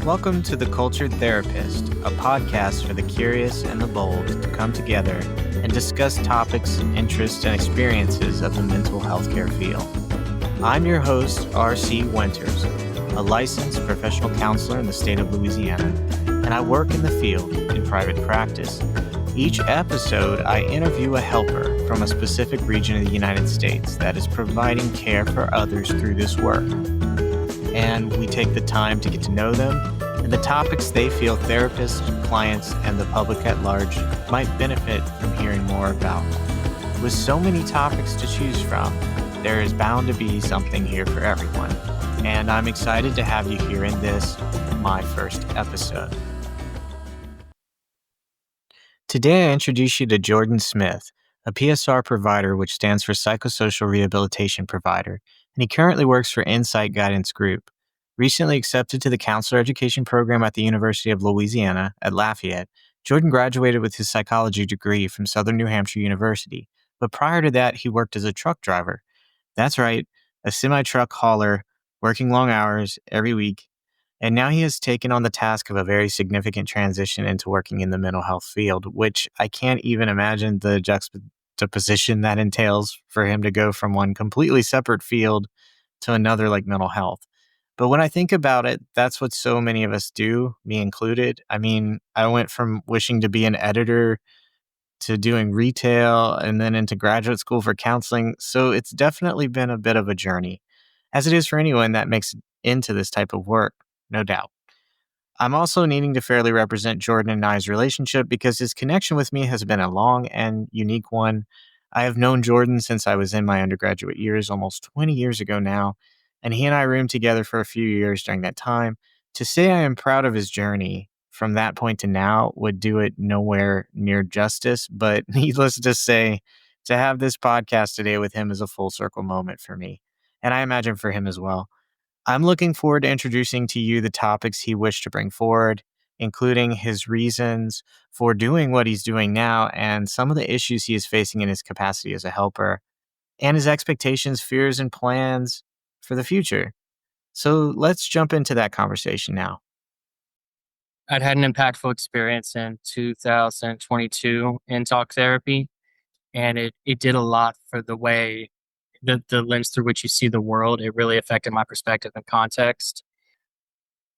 Welcome to The Cultured Therapist, a podcast for the curious and the bold to come together and discuss topics, interests, and experiences of the mental health care field. I'm your host, R.C. Winters, a licensed professional counselor in the state of Louisiana, and I work in the field in private practice. Each episode, I interview a helper from a specific region of the United States that is providing care for others through this work. And we take the time to get to know them and the topics they feel therapists, clients, and the public at large might benefit from hearing more about. With so many topics to choose from, there is bound to be something here for everyone. And I'm excited to have you here in this, my first episode. Today, I introduce you to Jordan Smith, a PSR provider, which stands for Psychosocial Rehabilitation Provider, and he currently works for Insight Guidance Group. Recently accepted to the counselor education program at the University of Louisiana at Lafayette, Jordan graduated with his psychology degree from Southern New Hampshire University, but prior to that, he worked as a truck driver. That's right, a semi-truck hauler, working long hours every week, and now he has taken on the task of a very significant transition into working in the mental health field, which I can't even imagine the juxtaposition that entails for him to go from one completely separate field to another like mental health. But when I think about it, that's what so many of us do, me included. I mean, I went from wishing to be an editor to doing retail and then into graduate school for counseling. So it's definitely been a bit of a journey, as it is for anyone that makes it into this type of work, no doubt. I'm also needing to fairly represent Jordan and I's relationship because his connection with me has been a long and unique one. I have known Jordan since I was in my undergraduate years, almost 20 years ago now, and he and I roomed together for a few years during that time. To say I am proud of his journey from that point to now would do it nowhere near justice, but needless to say, to have this podcast today with him is a full circle moment for me, and I imagine for him as well. I'm looking forward to introducing to you the topics he wished to bring forward, including his reasons for doing what he's doing now and some of the issues he is facing in his capacity as a helper, and his expectations, fears, and plans for the future. So let's jump into that conversation now. I'd had an impactful experience in 2022 in talk therapy, and it did a lot for the way the lens through which you see the world. It really affected my perspective and context.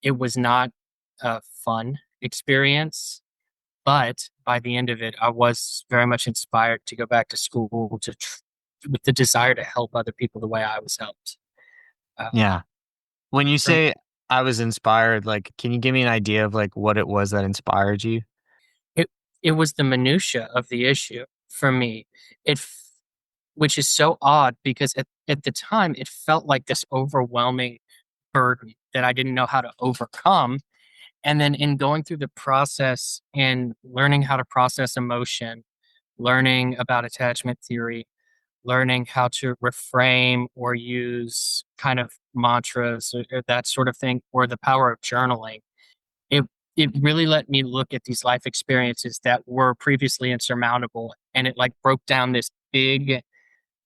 It was not a fun experience, but by the end of it, I was very much inspired to go back to school with the desire to help other people the way I was helped. Uh, Yeah. When you for- say I was inspired, like, can you give me an idea of like what it was that inspired you? it it was the minutia of the issue for me. Which is so odd because at the time it felt like this overwhelming burden that I didn't know how to overcome. And then in going through the process and learning how to process emotion, learning about attachment theory, learning how to reframe or use kind of mantras or that sort of thing, or the power of journaling, it it really let me look at these life experiences that were previously insurmountable. And it like broke down this big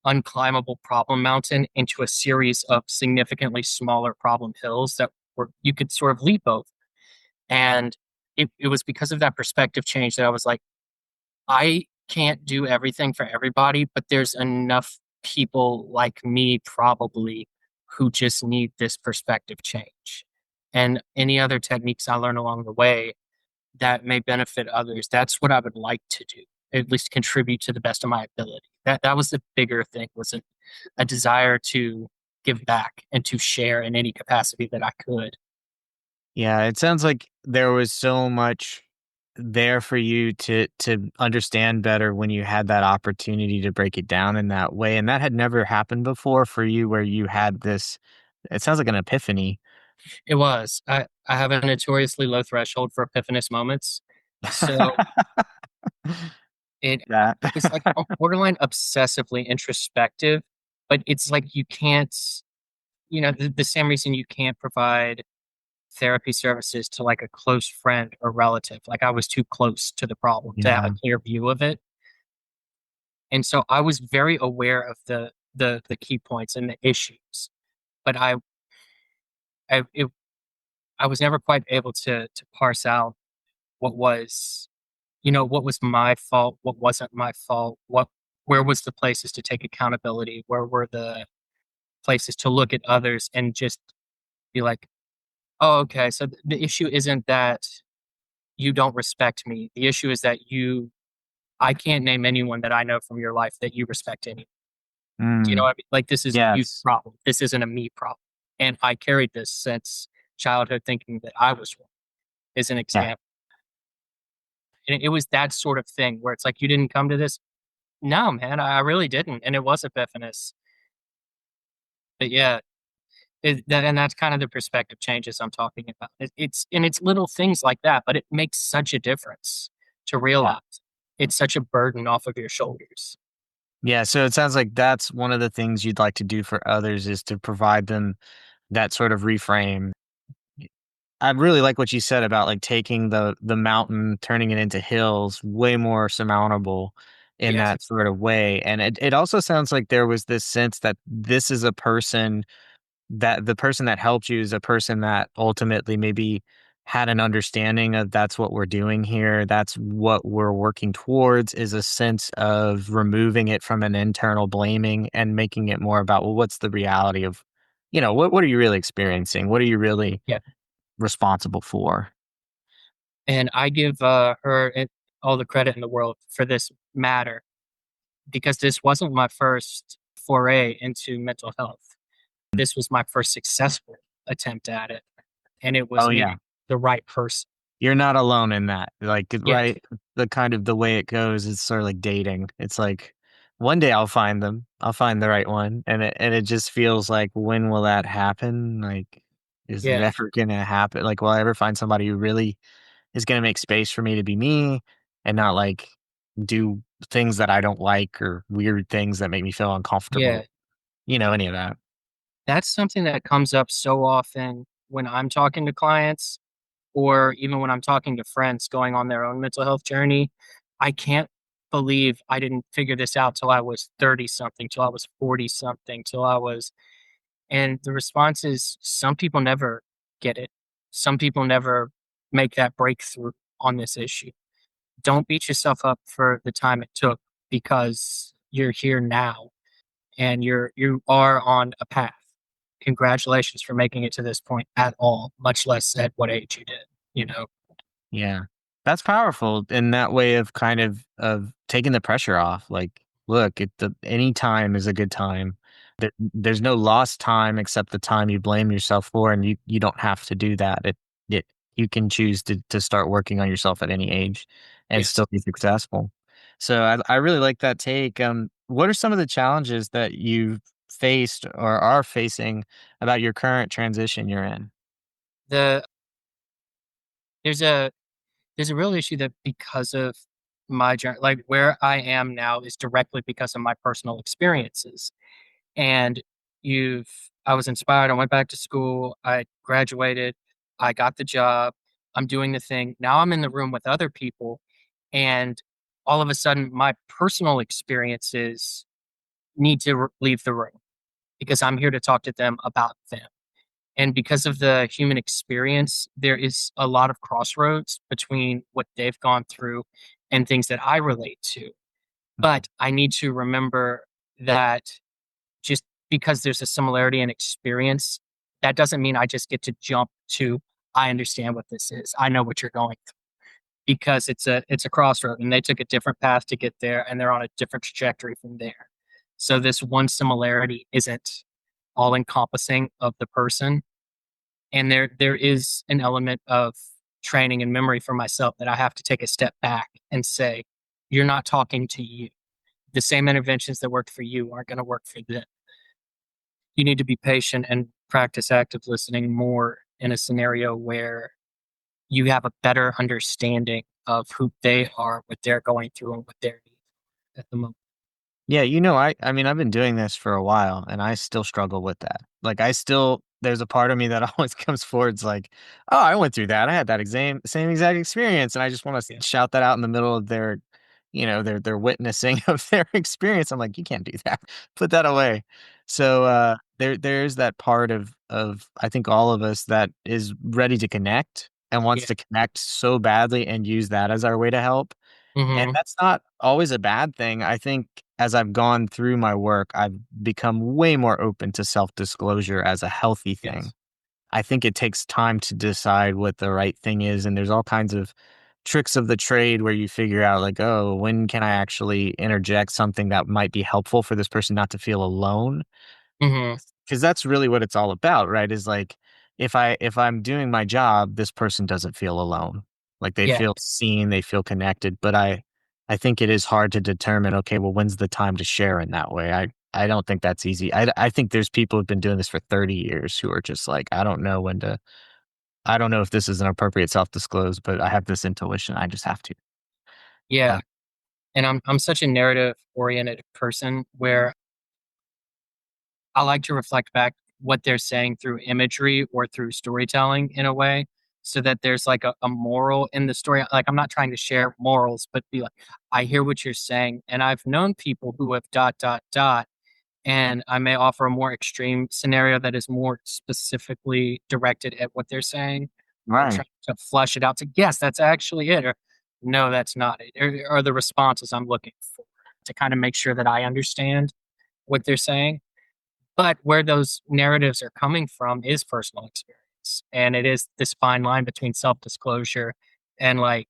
unclimbable problem mountain into a series of significantly smaller problem hills that were you could sort of leap over. And it was because of that perspective change that I was like, I can't do everything for everybody, but there's enough people like me probably who just need this perspective change. And any other techniques I learn along the way that may benefit others, that's what I would like to do, at least contribute to the best of my ability. That was the bigger thing, was a desire to give back and to share in any capacity that I could. Yeah, it sounds like there was so much there for you to understand better when you had that opportunity to break it down in that way. And that had never happened before for you where you had this, it sounds like an epiphany. It was. I have a notoriously low threshold for epiphanous moments. So it That. it was like borderline obsessively introspective, but it's like you can't, the same reason you can't provide therapy services to like a close friend or relative. Like I was too close to the problem to have a Yeah. clear view of it. And so I was very aware of the key points and the issues, but I it, I was never quite able to parse out what was, what was my fault, what wasn't my fault, where was the places to take accountability, where were the places to look at others and just be like, oh, okay, so the issue isn't that you don't respect me. The issue is that I can't name anyone that I know from your life that you respect any. Do you know Mm, what I mean? Like, this is a you yes. problem. This isn't a me problem. And I carried this since childhood, thinking that I was wrong, as an Yeah. example. And it was that sort of thing where it's like, you didn't come to this. No, man, I really didn't. And it was epiphanous. But yeah, and that's kind of the perspective changes I'm talking about. It's little things like that, but it makes such a difference to Yeah. realize it's such a burden off of your shoulders. Yeah. So it sounds like that's one of the things you'd like to do for others is to provide them that sort of reframe. I really like what you said about like taking the mountain, turning it into hills, way more surmountable in Yes. that sort of way. And it also sounds like there was this sense that this is a person that the person that helped you is a person that ultimately maybe had an understanding of that's what we're doing here. That's what we're working towards is a sense of removing it from an internal blaming and making it more about, well, what's the reality of, what are you really experiencing? What are you really Yeah. responsible for? And I give all the credit in the world for this matter because this wasn't my first foray into mental health. This was my first successful attempt at it, and it was Oh meeting yeah. the right person. You're not alone in that. Like, Yes. right? The kind of the way it goes is sort of like dating. It's like one day I'll find them. I'll find the right one. And it just feels like when will that happen? Like, is it Yeah. ever gonna happen? Like, will I ever find somebody who really is gonna make space for me to be me and not like do things that I don't like or weird things that make me feel Yeah. uncomfortable? Any of that. That's something that comes up so often when I'm talking to clients or even when I'm talking to friends going on their own mental health journey. I can't believe I didn't figure this out till I was 30 something, till I was 40 something, till I was, and the response is some people never get it. Some people never make that breakthrough on this issue. Don't beat yourself up for the time it took because you're here now and you are on a path. Congratulations for making it to this point at all, much less at what age you did, you know? Yeah. That's powerful in that way of kind of taking the pressure off. Like, look, any time is a good time. There's no lost time except the time you blame yourself for, and you don't have to do that. It you can choose to start working on yourself at any age and Yes. still be successful. So I really like that take. What are some of the challenges that you've faced or are facing about your current transition you're in? The there's a there's a real issue that because of my journey, like where I am now is directly because of my personal experiences. And you've I was inspired. I went back to school. I graduated. I got the job. I'm doing the thing. Now I'm in the room with other people. And all of a sudden, my personal experiences need to leave the room because I'm here to talk to them about them. And because of the human experience, there is a lot of crossroads between what they've gone through and things that I relate to. But I need to remember that just because there's a similarity in experience, that doesn't mean I just get to jump to, I understand what this is. I know what you're going through because it's a crossroad and they took a different path to get there and they're on a different trajectory from there. So this one similarity isn't all encompassing of the person. And there is an element of training and memory for myself that I have to take a step back and say, you're not talking to you. The same interventions that worked for you aren't going to work for them. You need to be patient and practice active listening more in a scenario where you have a better understanding of who they are, what they're going through, and what their needs are at the moment. Yeah, I mean, I've been doing this for a while and I still struggle with that. Like there's a part of me that always comes forward. It's like, oh, I went through that. I had that same exact experience. And I just want to Yeah. shout that out in the middle of their witnessing of their experience. I'm like, you can't do that. Put that away. So, there's that part of I think all of us that is ready to connect and wants Yeah. to connect so badly and use that as our way to help. And Mhm. that's not always a bad thing. I think as I've gone through my work, I've become way more open to self-disclosure as a healthy thing. Yes. I think it takes time to decide what the right thing is, and there's all kinds of tricks of the trade where you figure out like, "Oh, when can I actually interject something that might be helpful for this person not to feel alone?" Mhm. Because that's really what it's all about, right? Is like if I'm doing my job, this person doesn't feel alone. Like they Yeah. feel seen, they feel connected. But I think it is hard to determine, okay, well, when's the time to share in that way? I don't think that's easy. I think there's people who've been doing this for 30 years who are just like, I don't know when to I don't know if this is an appropriate self-disclose, but I have this intuition. I just have to. Yeah. Uh, And I'm such a narrative oriented person where I like to reflect back what they're saying through imagery or through storytelling in a way so that there's like a moral in the story. Like I'm not trying to share morals, but be like, I hear what you're saying. And I've known people who have dot dot dot. And I may offer a more extreme scenario that is more specifically directed at what they're saying or right. trying to flush it out to yes, that's actually it, or no, that's not it, or the responses I'm looking for to kind of make sure that I understand what they're saying. But where those narratives are coming from is personal experience. And it is this fine line between self disclosure and like,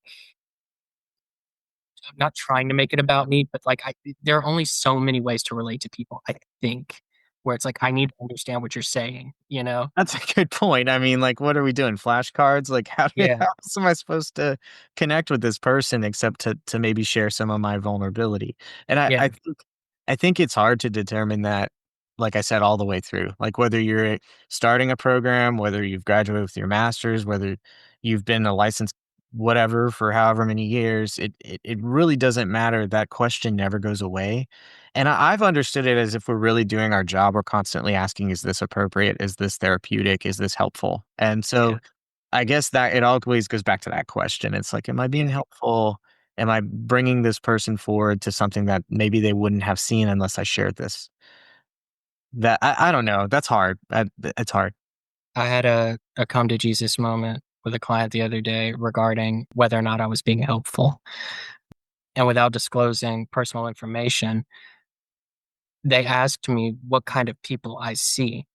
I'm not trying to make it about me, but like, there are only so many ways to relate to people, I think, where it's like, I need to understand what you're saying, you know? That's a good point. I mean, like, what are we doing? Flashcards? Like, Yeah. how else am I supposed to connect with this person except to maybe share some of my vulnerability? And Yeah. I think it's hard to determine that, like I said, all the way through. Like whether you're starting a program, whether you've graduated with your master's, whether you've been a licensed whatever for however many years, it really doesn't matter. That question never goes away. And I've understood it as if we're really doing our job, we're constantly asking, is this appropriate? Is this therapeutic? Is this helpful? And so Yeah. I guess that it always goes back to that question. It's like, am I being Yeah. helpful? Am I bringing this person forward to something that maybe they wouldn't have seen unless I shared this? That I don't know. That's hard. It's hard. I had a come to Jesus moment with a client the other day regarding whether or not I was being helpful. And without disclosing personal information, they asked me what kind of people I see.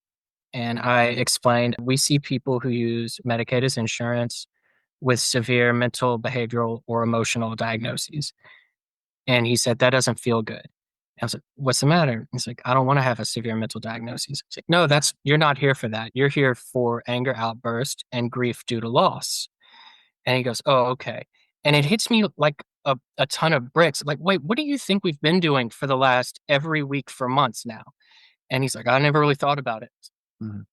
And I explained we see people who use Medicaid as insurance with severe mental, behavioral, or emotional diagnoses. And he said, that doesn't feel good. I was like, what's the matter? He's like, I don't want to have a severe mental diagnosis. It's like, no, you're not here for that. You're here for anger outburst and grief due to loss. And he goes, oh, okay. And it hits me like a ton of bricks. Like, wait, what do you think we've been doing for the last every week for months now? And he's like, I never really thought about it. Mhm.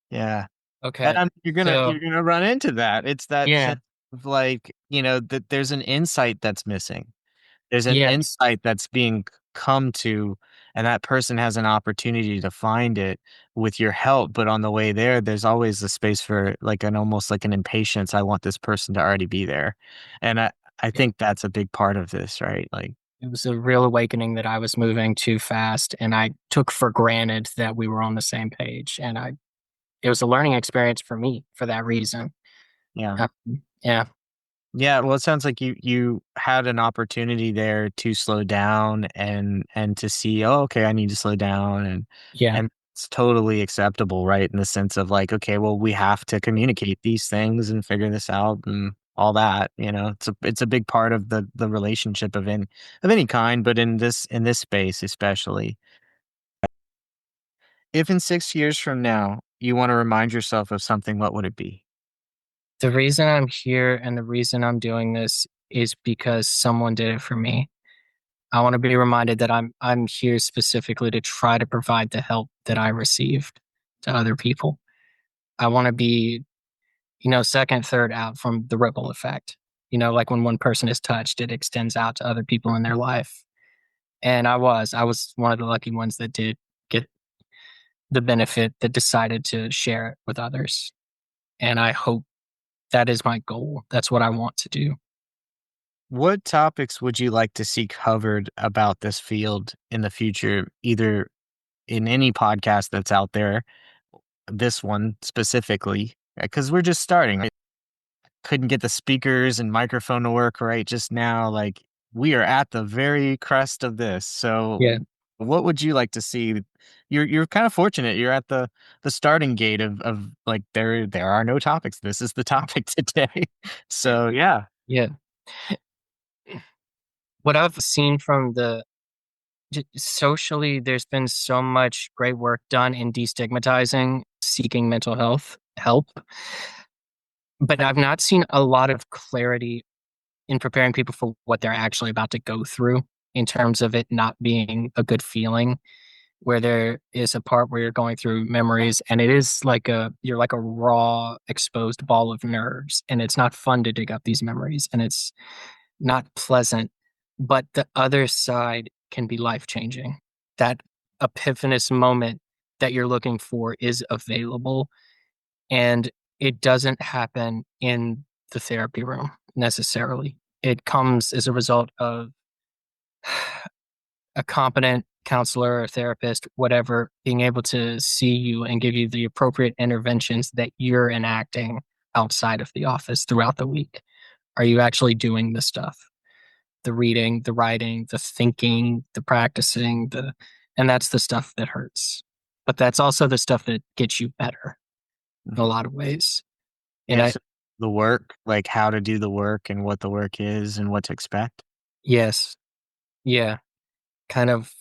Yeah. And Okay. you're So, gonna run into that. It's that yeah, sense of like, that there's an insight that's missing. There's an yes, insight that's being come to, and that person has an opportunity to find it with your help, but on the way there, there's always a space for, like, an almost like an impatience, "I want this person to already be there." And I yeah. think that's a big part of this, right? Like It was a real awakening that I was moving too fast and I took for granted that we were on the same page. And it was a learning experience for me for that reason. yeah. Uh, yeah, Yeah, well, it sounds like you had an opportunity there to slow down and to see, "Oh, okay, I need to slow down," yeah, and it's totally acceptable, right? In the sense of like, "Okay, well, we have to communicate these things and figure this out," and all that, you know? It's a big part of the relationship of any kind, but in this space especially. If in 6 years from now, you wanna remind yourself of something, what would it be? the reason I'm here and the reason I'm doing this is because someone did it for me. I want to be reminded that I'm here specifically to try to provide the help that I received to other people. I want to be, second, third out from the ripple effect. Like when one person is touched, it extends out to other people in their life. And I was one of the lucky ones that did get the benefit that decided to share it with others. And I hope that is my goal. That's what I want to do. What topics would you like to see covered about this field in the future, either in any podcast that's out there, this one specifically, because we're just starting. I couldn't get the speakers and microphone to work right just now. Like, we are at the very crest of this. So, Yeah. what would you like to see? You're kind of fortunate. You're at the starting gate of like there are no topics. This is the topic today. So yeah. Yeah. What I've seen from socially, there's been so much great work done in destigmatizing seeking mental health help, but I've not seen a lot of clarity in preparing people for what they're actually about to go through in terms of it not being a good feeling, where there is a part where you're going through memories and it is like you're like a raw exposed ball of nerves, and it's not fun to dig up these memories, and it's not pleasant, but the other side can be life changing. That epiphanous moment that you're looking for is available, and it doesn't happen in the therapy room necessarily. It comes as a result of a competent counselor or therapist, whatever, being able to see you and give you the appropriate interventions that you're enacting outside of the office throughout the week. Are you actually doing the stuff? The reading, the writing, the thinking, the practicing, and that's the stuff that hurts. But that's also the stuff that gets you better in a Mhm. lot of ways. And Yeah. I, So the work, like how to do the work and what the work is and what to expect. yes, yeah, kind of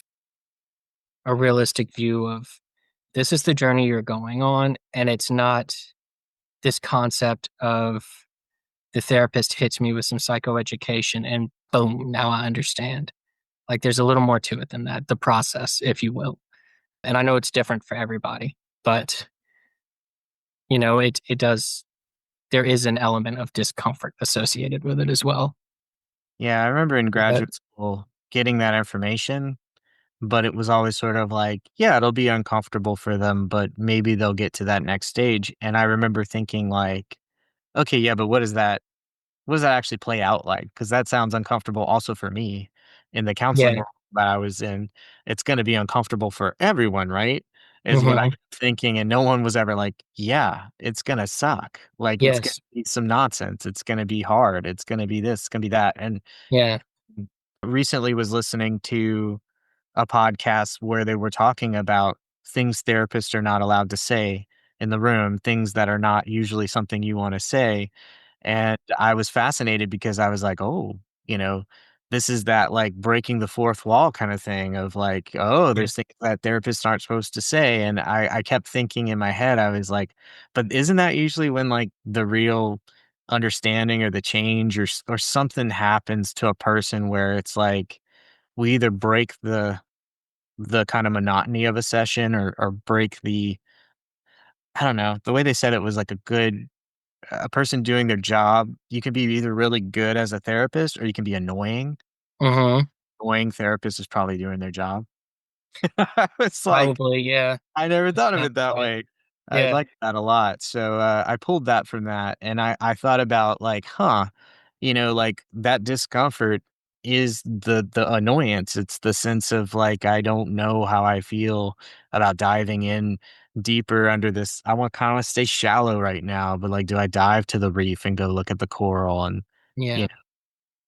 a realistic view of this is the journey you're going on. And it's not this concept of the therapist hits me with some psychoeducation and boom, now I understand. Like there's a little more to it than that, the process, if you will. And I know it's different for everybody, but it does, there is an element of discomfort associated with it as well. Yeah, I remember in But graduate school getting that information, but it was always sort of like, yeah, it'll be uncomfortable for them, but maybe they'll get to that next stage. And I remember thinking like, okay, yeah, but what does that actually play out like? Because that sounds uncomfortable also for me in the counseling yeah. role that I was in. It's going to be uncomfortable for everyone, right? Is what I Hmm. kept thinking. And no one was ever like, yeah, it's going to suck. Like, it's going Yes. to be some nonsense. It's going to be hard. It's going to be this, it's going to be that. And Yeah. recently was listening to a podcast where they were talking about things therapists are not allowed to say in the room, things that are not usually something you want to say. And I was fascinated because I was like, oh, you know, this is that like breaking the fourth wall kind of thing of like, oh, Yeah. there's things that therapists aren't supposed to say. And I kept thinking in my head, I was like, but isn't that usually when like the real understanding or the change or something happens to a person where it's like we either break the kind of monotony of a session or break the I don't know, the way they said it was like a person doing their job, you can be either really good as a therapist or you can be annoying. Hmm. Annoying therapist is probably doing their job. It's like, Probably. Yeah. I never That's thought of kind it of that point. way. I Yeah. like that a lot. So, I pulled that from that, and I thought about, like, huh, like, that discomfort is the annoyance. It's the sense of, like, I don't know how I feel about diving in deeper under this I want kinda stay shallow right now, but, like, do I dive to the reef and go look at the coral and, you Yeah. know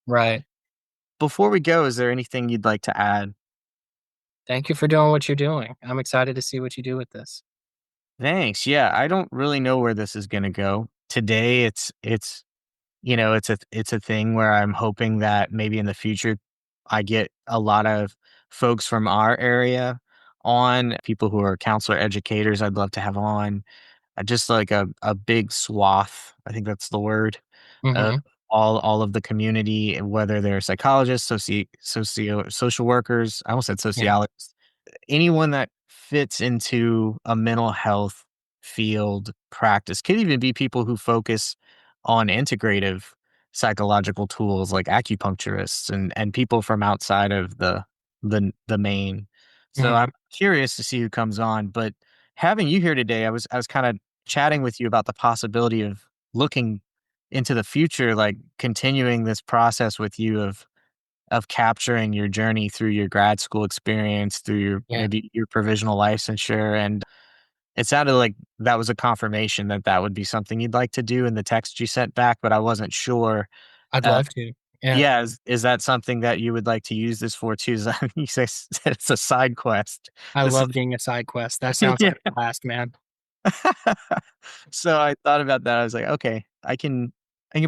Right. before we go, is there anything you'd like to add? Thank you for doing what you're doing. I'm excited to see what you do with this. Thanks. Yeah, I don't really know where this is gonna go. Today, it's a thing where I'm hoping that maybe in the future I get a lot of folks from our area on, people who are counselor educators I'd love to have on, just like a big swath, I think that's the word, of Hmm. all of the community, whether they're psychologists, social workers, I almost said Yeah. sociologists, anyone that fits into a mental health field practice. Could even be people who focus on integrative psychological tools like acupuncturists and people from outside of the main. So I'm Hmm. curious to see who comes on, but having you here today, I was kind of chatting with you about the possibility of looking into the future, like continuing this process with you of of capturing your journey through your grad school experience, through your Yeah, maybe your provisional licensure, and it sounded like that was a confirmation that that would be something you'd like to do in the text you sent back, but I wasn't sure. I'd Uh, love to. Yeah, yeah, is that something that you would like to use this for too? Is that you say it's a side quest. I This is love being a side quest. That sounds yeah. like a blast, man. So I thought about that. I was like, okay, I can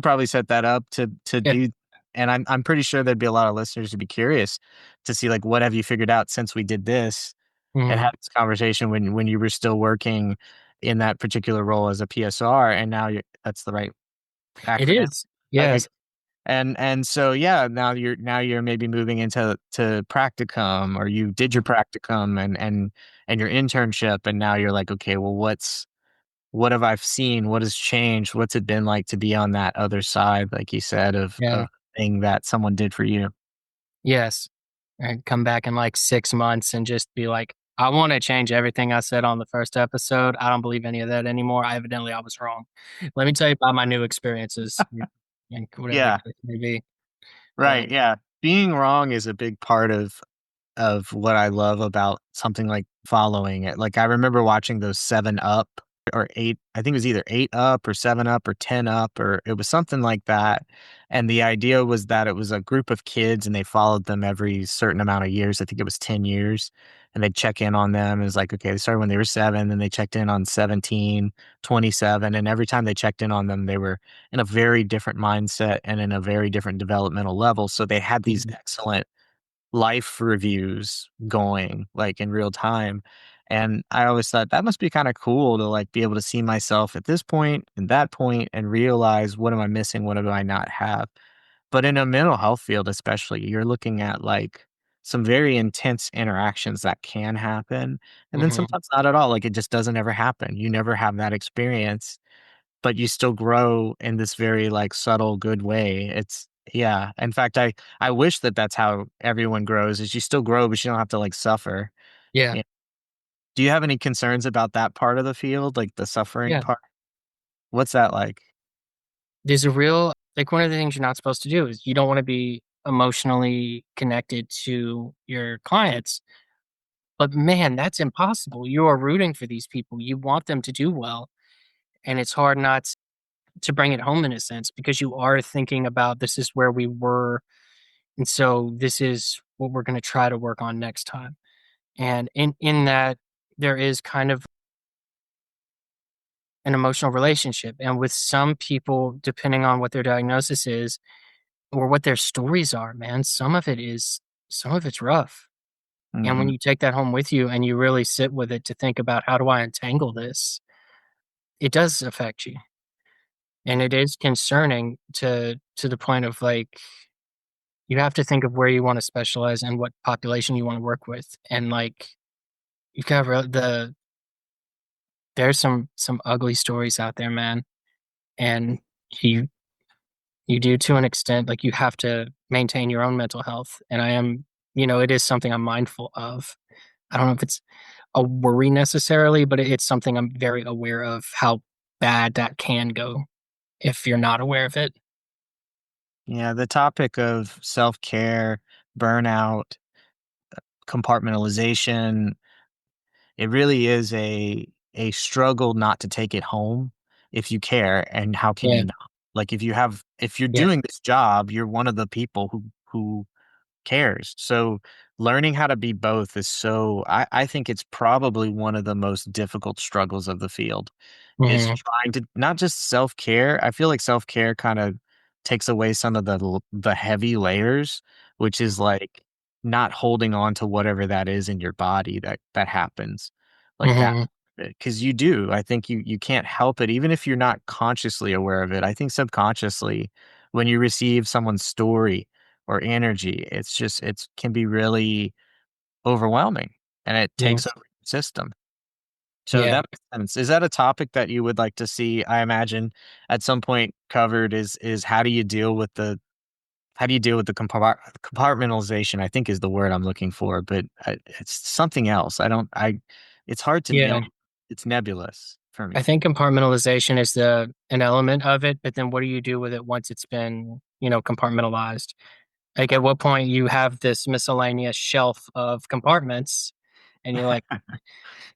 probably set that up to Yeah, do, and I'm pretty sure there'd be a lot of listeners to be curious to see like what have you figured out since we did this and mhm. had this conversation when you were still working in that particular role as a PSR, and now you that's the right It acronym. is. Okay. Yes. And so yeah, now you're maybe moving into to practicum, or you did your Mhm. practicum and your internship, and now you're like, okay, well, what have I seen? What has changed? What's it been like to be on that other side, like you said, Yeah. of thing that someone did for you? Yes. And come back in like 6 months and just be like, "I wanna change everything I said on the first episode. I don't believe any of that anymore. I was wrong. Let me tell you about my new experiences," and whatever the Yeah, case may be. Yeah. right. Yeah. Being wrong is a big part of what I love about something like following it. Like I remember watching those 7 Up or 8, I think it was either 8 Up or 7 Up or 10 Up, or it was something like that. And the idea was that it was a group of kids and they followed them every certain amount of years. I think it was 10 years. And they'd check in on them. It was like, okay, they started when they were 7, then they checked in on 17, 27. And every time they checked in on them, they were in a very different mindset and in a very different developmental level. So they had these Mhm. excellent life reviews going, like, in real time, and I always thought that must be kinda cool to, like, be able to see myself at this point and that point and realize what am I missing, what do I not have? But in a mental health field especially, you're looking at, like, some very intense interactions that can happen, and then Mhm. sometimes not at all, like, it just doesn't ever happen. You never have that experience, but you still grow in this very, like, subtle, good way. It's yeah. In fact, I wish that that's how everyone grows, is you still grow, but you don't have to, like, suffer. Yeah. Yeah. Do you have any concerns about that part of the field, like, the suffering Yeah. part? What's that like? There's a real like, one of the things you're not supposed to do is you don't wanna be emotionally connected to your clients, but man, that's impossible. You are rooting for these people. You want them to do well, and it's hard not to bring it home in a sense because you are thinking about this is where we were, and so this is what we're gonna try to work on next time. And in that, there is kind of an emotional relationship, and with some people, depending on what their diagnosis is or what their stories are, man, some of it's rough. And when Mhm. you take that home with you and you really sit with it to think about how do I untangle this, it does affect you. And it is concerning to the point of like you have to think of where you want to specialize and what population you want to work with. And like you've got there's some ugly stories out there, man. And you you do to an extent, like you have to maintain your own mental health. And I am, it is something I'm mindful of. I don't know if it's a worry necessarily, but it's something I'm very aware of how bad that can go if you're not aware of it. Yeah, the topic of self-care, burnout, compartmentalization, it really is a struggle not to take it home if you care, and how can Yeah. you not? Like, if you're Yeah. doing this job, you're one of the people who cares. So learning how to be both is so I think it's probably one of the most difficult struggles of the field is Mhm. trying to not just self-care. I feel like self-care kind of takes away some of the heavy layers, which is like not holding on to whatever that is in your body that happens. Like that Mhm. because you do. I think you can't help it even if you're not consciously aware of it. I think subconsciously when you receive someone's story or energy, it's just it's can be really overwhelming and it Yeah. takes over your system. So Yeah. that makes sense. Is that a topic that you would like to see, I imagine, at some point covered is how do you deal with the compartmentalization, I think is the word I'm looking for, but it's something else. I don't I it's hard to nail. Yeah. It's nebulous for I me. think compartmentalization is the an element of it, but then what do you do with it once it's been, compartmentalized? Like, at what point you have this miscellaneous shelf of compartments, and you're like,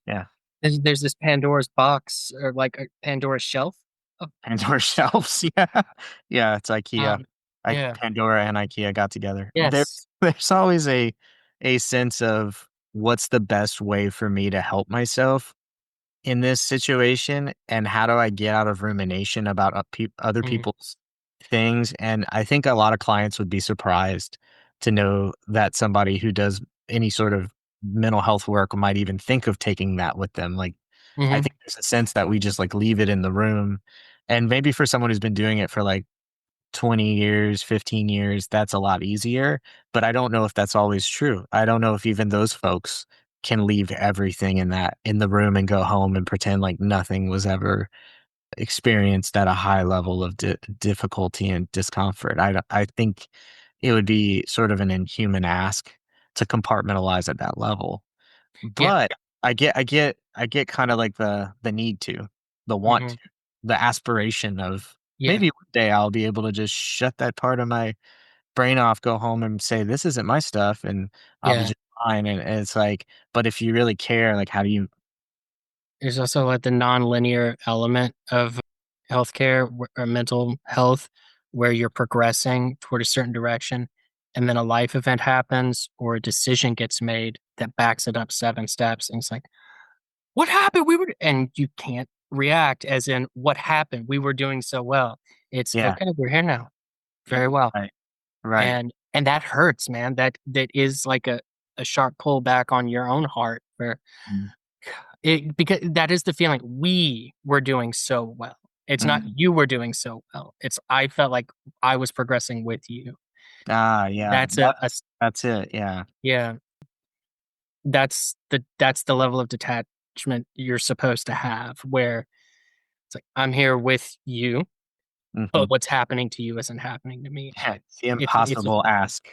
Yeah. there's this Pandora's box or, like, a Pandora's shelf of Pandora shelves, yeah. Yeah, it's IKEA. um I yeah. Pandora and IKEA got together. Yes. There's always a sense of what's the best way for me to help myself in this situation, and how do I get out of rumination about other Mhm, people's things, and I think a lot of clients would be surprised to know that somebody who does any sort of mental health work might even think of taking that with them, like, I mhm, think there's a sense that we just, like, leave it in the room, and maybe for someone who's been doing it for, like, 20 years, 15 years, that's a lot easier, but I don't know if that's always true. I don't know if even those folks can leave everything in the room and go home and pretend like nothing was ever experienced at a high level of difficulty and discomfort. I think it would be sort of an inhuman ask to compartmentalize at that level. yeah, But I get kinda like the need to, the want mhm, to, the aspiration of yeah, maybe one day I'll be able to just shut that part of my brain off, go home and say, "This isn't my stuff," and I'll be yeah. just fine, and it's like, but if you really care, like, how do you There's also, like, the nonlinear element of healthcare or mental health where you're progressing toward a certain direction, and then a life event happens or a decision gets made that backs it up 7 steps, and it's like, "What happened? We were" and you can't react as in, "What happened? We were doing so well." It's, Yeah, "Okay, we're here now. yeah, Very well." right, right. And that hurts, man. That is like a sharp pull back on your own heart where Mm, it because that is the feeling, we were doing so well. It's not mhm. you were doing so well. It's I felt like I was progressing with you. Ah, yeah, That's a s that's it, yeah, yeah, that's the level of detachment you're supposed to have where it's like, "I'm here with you, but mhm. what's happening to you isn't happening to me." Yeah, it's the It's a impossible ask.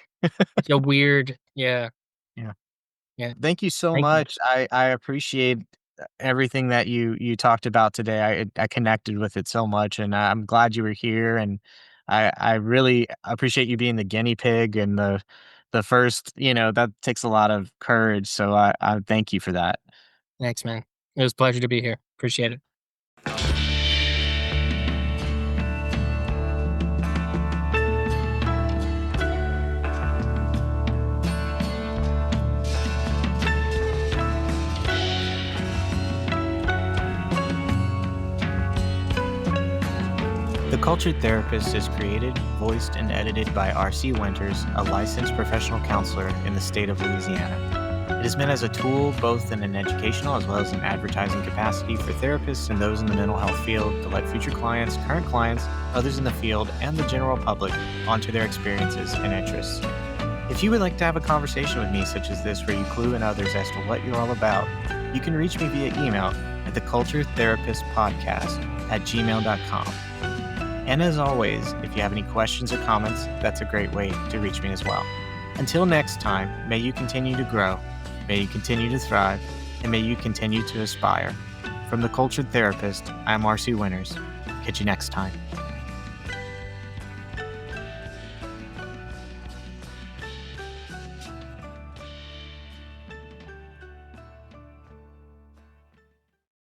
it's a weird yeah, Yeah. yeah. Thank you so Thank you. much. I appreciate everything that you talked about today. I connected with it so much, and I'm glad you were here. And I really appreciate you being the guinea pig and the first. You know that takes a lot of courage. So I thank you for that. Thanks, man. It was a pleasure to be here. Appreciate it. The Cultured Therapist is created, voiced, and edited by R.C. Winters, a licensed professional counselor in the state of Louisiana. It is meant as a tool both in an educational as well as an advertising capacity for therapists and those in the mental health field to let future clients, current clients, others in the field, and the general public onto their experiences and interests. If you would like to have a conversation with me such as this where you clue in others as to what you're all about, you can reach me via email at theculturetherapistpodcast@gmail.com. And as always, if you have any questions or comments, that's a great way to reach me as well. Until next time, may you continue to grow, may you continue to thrive, and may you continue to aspire. From The Cultured Therapist, I'm R.C. Winters. Catch you next time.